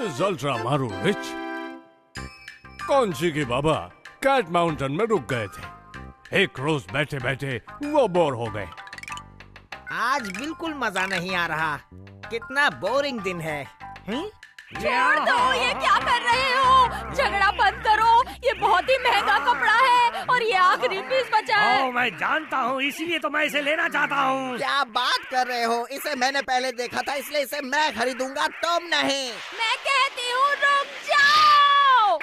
Is ultra मारू rich. कौन सी की बाबा कैट माउंटेन में रुक गए थे। एक रोज बैठे बैठे वो बोर हो गए। आज बिल्कुल मजा नहीं आ रहा। कितना बोरिंग दिन है। छोड़ दो, ये क्या कर रहे हो? झगड़ा बंद करो। ये बहुत ही महंगा कपड़ा है और ये आखिरी पीस बचा है। मैं जानता हूँ, इसीलिए तो मैं इसे लेना चाहता हूँ। क्या बात कर रहे हो? इसे मैंने पहले देखा था, इसलिए इसे मैं खरीदूंगा, तुम नहीं। मैं कहती हूँ रुक जाओ।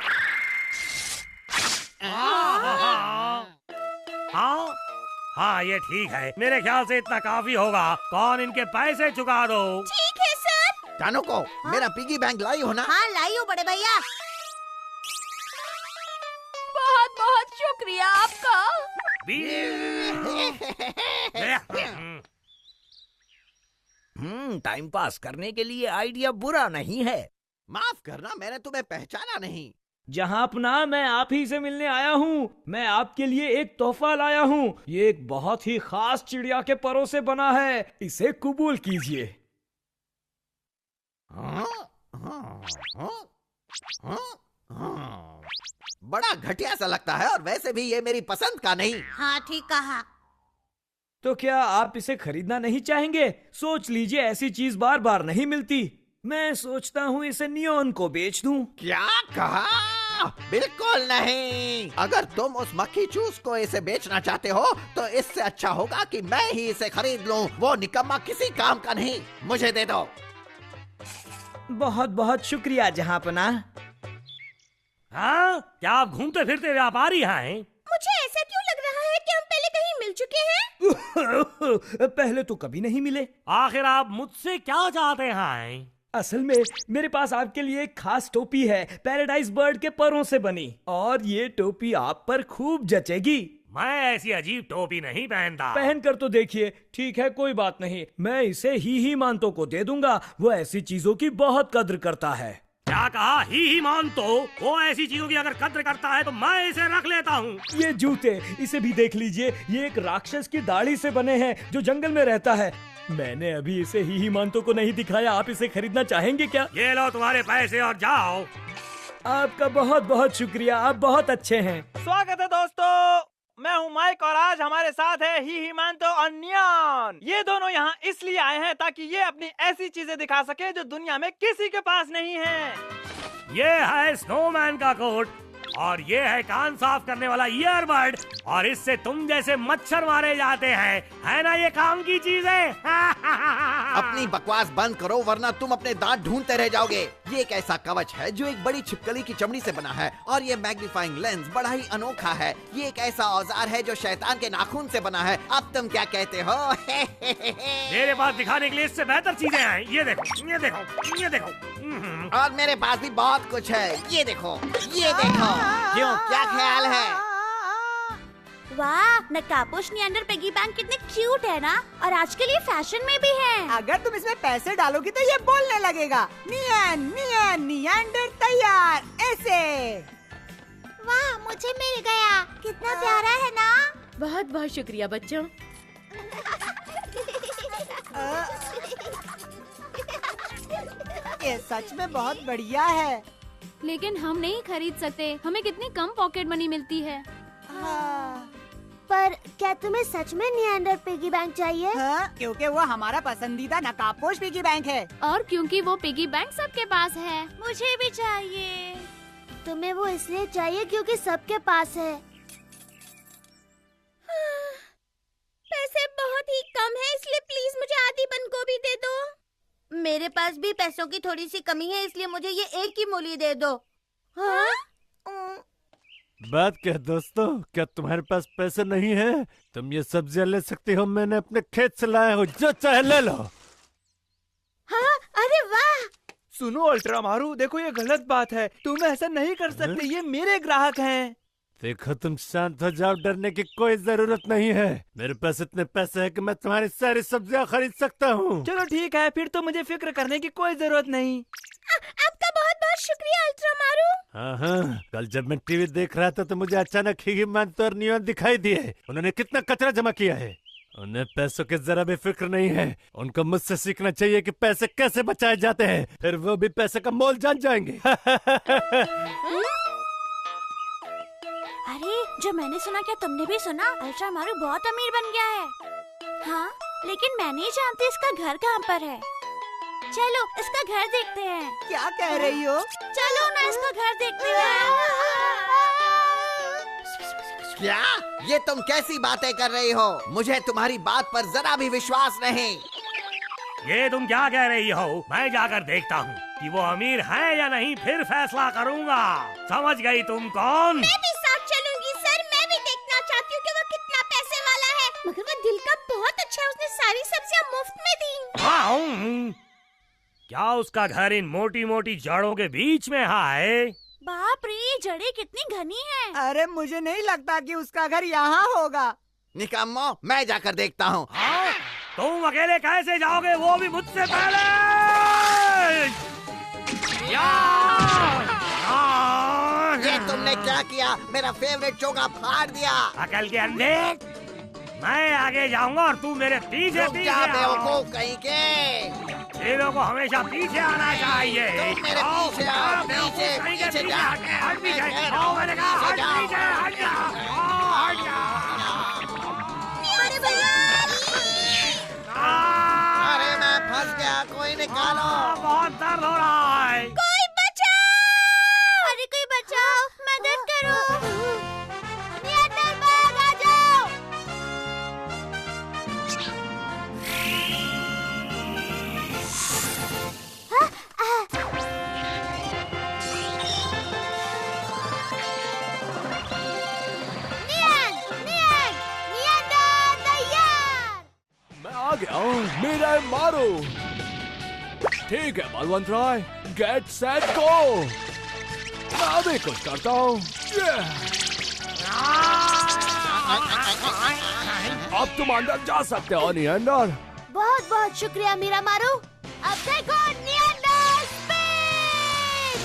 हाँ हाँ, ये ठीक है। मेरे ख्याल से इतना काफी होगा। कौन इनके पैसे चुका दो। ठीक है सर। जानो को मेरा पिगी बैंक लाई हो ना? हाँ लाई हो बड़े भैया। बहुत बहुत शुक्रिया आपका। टाइम पास करने के लिए आइडिया बुरा नहीं है। माफ करना, मैंने तुम्हें पहचाना नहीं। जहांपना, मैं आप ही से मिलने आया हूँ। मैं आपके लिए एक तोहफा लाया हूँ। ये एक बहुत ही खास चिड़िया के परों से बना है। इसे कबूल कीजिए। बड़ा घटिया सा लगता है और वैसे भी ये मेरी पसंद का नहीं। हाँ ठीक कहा। तो क्या आप इसे खरीदना नहीं चाहेंगे? सोच लीजिए, ऐसी चीज बार बार नहीं मिलती। मैं सोचता हूँ इसे नियोन को बेच दूं। क्या कहा? बिल्कुल नहीं। अगर तुम उस मक्खी चूस को इसे बेचना चाहते हो तो इससे अच्छा होगा कि मैं ही इसे खरीद लूं। वो निकम्मा किसी काम का नहीं। मुझे दे दो। बहुत बहुत शुक्रिया जहांपना। हाँ, क्या आप घूमते फिरते व्यापारी हैं? मुझे ऐसा क्यों लग रहा है कि हम पहले कहीं मिल चुके हैं? पहले तो कभी नहीं मिले। आखिर आप मुझसे क्या चाहते हैं? असल में मेरे पास आपके लिए एक खास टोपी है, पैराडाइज बर्ड के परों से बनी, और ये टोपी आप पर खूब जचेगी। मैं ऐसी अजीब टोपी नहीं पहनता। पहन कर तो देखिए। ठीक है, कोई बात नहीं, मैं इसे ही मानतो को दे दूंगा। वो ऐसी चीजों की बहुत कद्र करता है। क्या कहा? ही मान तो? वो ऐसी चीजों की अगर कद्र करता है तो मैं इसे रख लेता हूँ। ये जूते, इसे भी देख लीजिए। ये एक राक्षस की दाढ़ी से बने हैं जो जंगल में रहता है। मैंने अभी इसे ही मानतो को नहीं दिखाया। आप इसे खरीदना चाहेंगे क्या? ये लो तुम्हारे पैसे और जाओ। आपका बहुत बहुत शुक्रिया, आप बहुत अच्छे हैं। स्वागत है दोस्तों, मैं हूँ माइक और आज हमारे साथ है हिमांतो और नियॉन। ये दोनों यहाँ इसलिए आए हैं ताकि ये अपनी ऐसी चीजें दिखा सके जो दुनिया में किसी के पास नहीं है। ये है स्नोमैन का कोट और ये है कान साफ करने वाला ईयरबड, और इससे तुम जैसे मच्छर मारे जाते हैं, है ना? ये काम की चीजें। अपनी बकवास बंद करो वरना तुम अपने दांत ढूंढते रह जाओगे। ये एक ऐसा कवच है जो एक बड़ी छिपकली की चमड़ी से बना है और ये मैग्नीफाइंग लेंस बड़ा ही अनोखा है। ये एक ऐसा औजार है जो शैतान के नाखून से बना है। अब तुम क्या कहते हो? मेरे पास दिखाने के लिए इससे बेहतर चीजें हैं। ये देखो, ये देखो, ये देखो। और मेरे पास भी बहुत कुछ है। ये देखो, ये देखो। क्यों, क्या ख्याल है? वाह, नकापोश नियंडर पिगी बैंक कितने क्यूट है ना, और आजकल ये फैशन में भी है। अगर तुम इसमें पैसे डालोगी तो ये बोलने लगेगा, नियन नियन नियंडर तैयार, ऐसे। वाह, मुझे मिल गया। कितना प्यारा है ना? बहुत बहुत शुक्रिया बच्चों। ये सच में बहुत बढ़िया है। लेकिन हम नहीं खरीद सकते, हमें कितनी कम पॉकेट मनी मिलती है। हाँ। पर क्या तुम्हें सच में नियंडर पिगी बैंक चाहिए? हाँ, क्योंकि वो हमारा पसंदीदा नकाबपोश पिगी बैंक है। और क्योंकि वो पिगी बैंक सबके पास है। मुझे भी चाहिए। तुम्हें वो इसलिए चाहिए क्योंकि सबके पास है। पैसे बहुत ही कम है, इसलिए प्लीज मुझे आधी बंद गोभी दे दो। मेरे पास भी पैसों की थोड़ी सी कमी है, इसलिए मुझे ये एक ही मूली दे दो। हाँ? बात क्या दोस्तों, क्या तुम्हारे पास पैसे नहीं है? तुम ये सब्जियां ले सकती हो, मैंने अपने खेत से लाया हूँ, जो चाहे ले लो। हाँ, अरे वाह। सुनो अल्ट्रा मारू, देखो ये गलत बात है। तुम ऐसा नहीं कर सकते, ये मेरे ग्राहक हैं। देखो तुम शांत हो जाओ, डरने की कोई जरूरत नहीं है। मेरे पास इतने पैसे हैं कि मैं तुम्हारी सारी सब्जियां खरीद सकता हूँ। चलो ठीक है, फिर तो मुझे फिक्र करने की कोई जरूरत नहीं। आपका बहुत बहुत शुक्रिया अल्ट्रा मारू। हाँ हाँ, कल जब मैं टीवी देख रहा था तो मुझे अचानक ही हिमांतो और नियॉन दिखाई दिए। उन्होंने कितना कचरा जमा किया है। उन्हें पैसों की जरा भी फिक्र नहीं है। उनको मुझसे सीखना चाहिए कि पैसे कैसे बचाए जाते हैं, फिर वो भी पैसे का मोल जान जाएंगे। अरे जो मैंने सुना, क्या तुमने भी सुना? अल्ट्रा मारू बहुत अमीर बन गया है। हाँ, लेकिन मैं नहीं जानती इसका घर कहाँ पर है। चलो इसका घर देखते हैं। क्या कह रही हो? चलो ना इसका घर देखते हैं। क्या ये तुम कैसी बातें कर रही हो? मुझे तुम्हारी बात पर जरा भी विश्वास नहीं। ये तुम क्या कह रही हो? मैं जाकर देखता हूँ कि वो अमीर है या नहीं, फिर फैसला करूँगा। समझ गई तुम कौन? मैं भी साथ चलूंगी सर। मैं भी देखना चाहती हूँ कि वो कितना पैसे वाला है। मगर वो दिल का बहुत अच्छा है, उसने सारी सब्जियाँ मुफ्त में दी। हाँ, क्या उसका घर इन मोटी मोटी जड़ों के बीच में है? बाप रे, ये जड़ें कितनी घनी हैं। अरे मुझे नहीं लगता कि उसका घर यहाँ होगा। निकम्मो, मैं जाकर देखता हूँ। हाँ? तुम अकेले कैसे जाओगे, वो भी मुझसे पहले? ये तुमने क्या किया? मेरा फेवरेट चोगा फाड़ दिया। अकल के अंधे, मैं आगे जाऊंगा और तू मेरे पीछे रुक पीछे जा आओ। बेवकूफ कहीं के। शेरों को हमेशा पीछे आना चाहिए। तुम मेरे पीछे आओ, पीछे जा। हट पीछे, आओ, मैंने कहा हट पीछे, हट जा, हट जा। अरे मैं फंस गया, कोई निकालो। बहुत दर्द हो रहा है। कोई बचाओ! अरे कोई बचाओ, मदद करो। नियंत्रण भाग, आ जाओ। मैं आ गया हूँ, मेरा मारो। ठीक है बलवंत राय, गेट सेट गो। मैं भी कुछ करता हूँ। अब तुम अंदर जा सकते हो नियंडर। बहुत बहुत शुक्रिया मीरा मारू। अब देखो नियंत्रण स्पिन।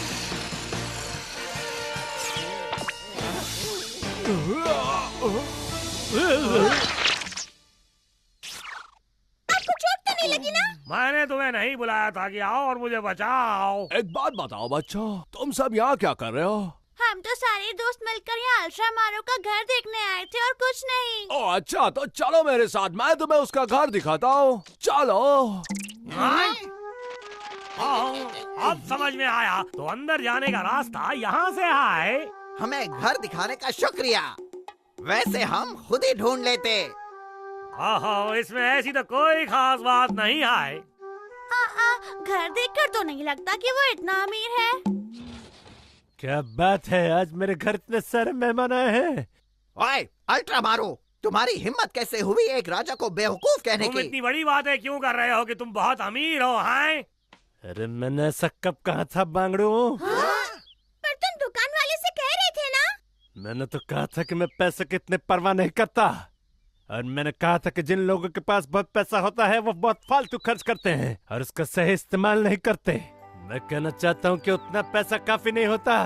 आपको चोट तो नहीं लगी ना? मैंने तुम्हें नहीं बुलाया था कि आओ और मुझे बचाओ। एक बात बताओ बच्चों, तुम सब यहाँ क्या कर रहे हो? हम तो सारे दोस्त मिलकर यहाँ अल्ट्रा मारू का घर देखने आए थे और कुछ नहीं। ओ अच्छा, तो चलो मेरे साथ, मैं तुम्हें उसका घर दिखाता हूँ। चलो। अब समझ में आया, तो अंदर जाने का रास्ता यहाँ से है। हमें घर दिखाने का शुक्रिया। वैसे हम खुद ही ढूंढ लेते। ओहो, इसमें ऐसी तो कोई खास बात नहीं है। घर देखकर तो नहीं लगता कि वो इतना अमीर है। क्या बात है, आज मेरे घर इतने सारे मेहमान आए हैं। ओए अल्ट्रा मारू, तुम्हारी हिम्मत कैसे हुई एक राजा को बेवकूफ कहने तुम की? इतनी बड़ी बातें क्यों कर रहे हो कि तुम बहुत अमीर हो, हैं? अरे मैंने ऐसा कब कहा था बांगड़ू? पर तुम दुकान वाले से कह रहे थे ना? मैंने तो कहा था कि मैं पैसे की इतनी परवाह नहीं करता, और मैंने कहा था कि जिन लोगों के पास बहुत पैसा होता है वो बहुत फालतू खर्च करते हैं और उसका सही इस्तेमाल नहीं करते। मैं कहना चाहता हूँ कि उतना पैसा काफी नहीं होता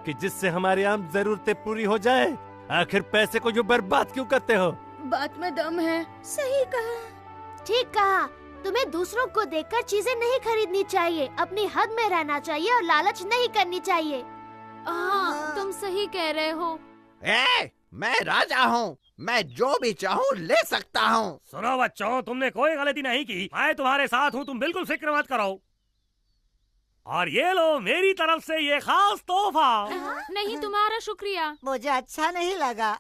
कि जिससे हमारी आम जरूरतें पूरी हो जाए। आखिर पैसे को जो बर्बाद क्यों करते हो? बात में दम है। सही कहा। ठीक कहा। तुम्हें दूसरों को देखकर चीजें नहीं खरीदनी चाहिए, अपनी हद में रहना चाहिए और लालच नहीं करनी चाहिए। हाँ, तुम सही कह रहे हो। मैं राजा हूँ, मैं जो भी चाहूँ ले सकता हूँ। सुनो बच्चों, तुमने कोई गलती नहीं की। मैं तुम्हारे साथ हूँ, तुम बिल्कुल फिक्र मत करो। और ये लो मेरी तरफ से ये खास तोहफा। नहीं, तुम्हारा शुक्रिया। मुझे अच्छा नहीं लगा।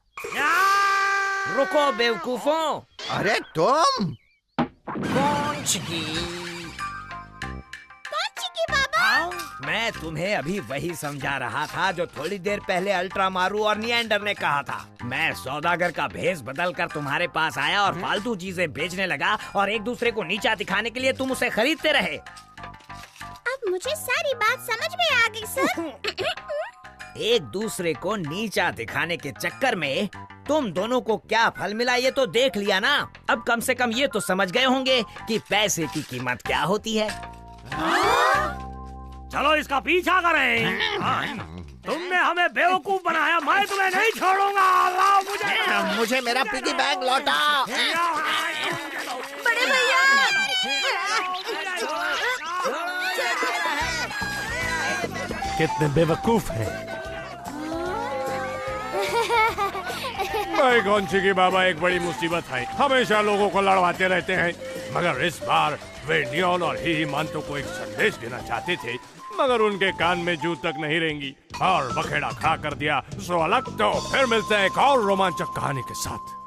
रुको बेवकूफों। अरे तुम कौन चिकी? कौन चिकी बाबा? मैं तुम्हें अभी वही समझा रहा था जो थोड़ी देर पहले अल्ट्रा मारू और नियंडर ने कहा था। मैं सौदागर का भेष बदल कर तुम्हारे पास आया और फालतू चीजें बेचने लगा और एक दूसरे को नीचा दिखाने के लिए तुम उसे खरीदते रहे। अब मुझे सारी बात समझ में आ गई सर। एक दूसरे को नीचा दिखाने के चक्कर में तुम दोनों को क्या फल मिला ये तो देख लिया ना। अब कम से कम ये तो समझ गए होंगे कि पैसे की कीमत क्या होती है। चलो इसका पीछा करें। तुमने हमें बेवकूफ बनाया, मैं तुम्हें नहीं छोड़ूंगा। लाओ मुझे मुझे मेरा पिगी बैंक लौटा। कितने बेवकूफ हैं। भाई कौनसी की बाबा, एक बड़ी मुसीबत है, हमेशा लोगों को लड़वाते रहते हैं, मगर इस बार वे नियॉन और ही मानतो को एक संदेश देना चाहते थे, मगर उनके कान में जू तक नहीं रहेंगी और बखेड़ा खड़ा कर दिया। सो अलग तो फिर मिलते हैं एक और रोमांचक कहानी के साथ।